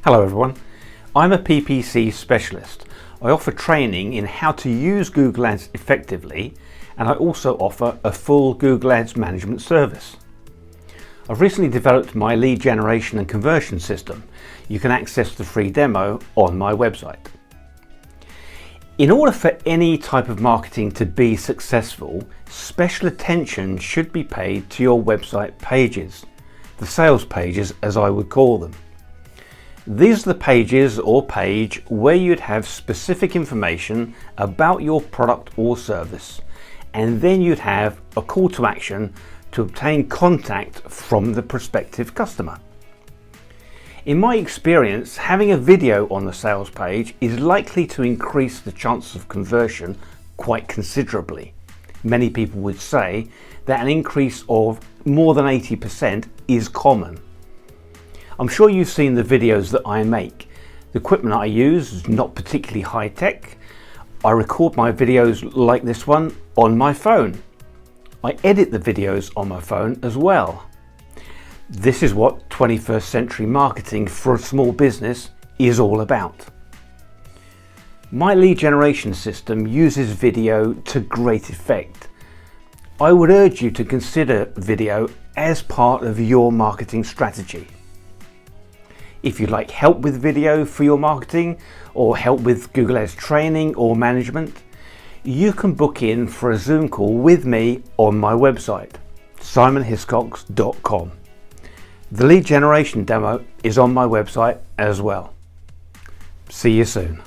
Hello everyone, I'm a PPC specialist. I offer training in how to use Google Ads effectively, and I also offer a full Google Ads management service. I've recently developed my lead generation and conversion system. You can access the free demo on my website. In order for any type of marketing to be successful, special attention should be paid to your website pages, the sales pages as I would call them. These are the pages or page where you'd have specific information about your product or service, and then you'd have a call to action to obtain contact from the prospective customer. In my experience, having a video on the sales page is likely to increase the chances of conversion quite considerably. Many people would say that an increase of more than 80% is common. I'm sure you've seen the videos that I make. The equipment I use is not particularly high tech. I record my videos like this one on my phone. I edit the videos on my phone as well. This is what 21st century marketing for a small business is all about. My lead generation system uses video to great effect. I would urge you to consider video as part of your marketing strategy. If you'd like help with video for your marketing or help with Google Ads training or management, you can book in for a Zoom call with me on my website, simonhiscox.com. The lead generation demo is on my website as well. See you soon.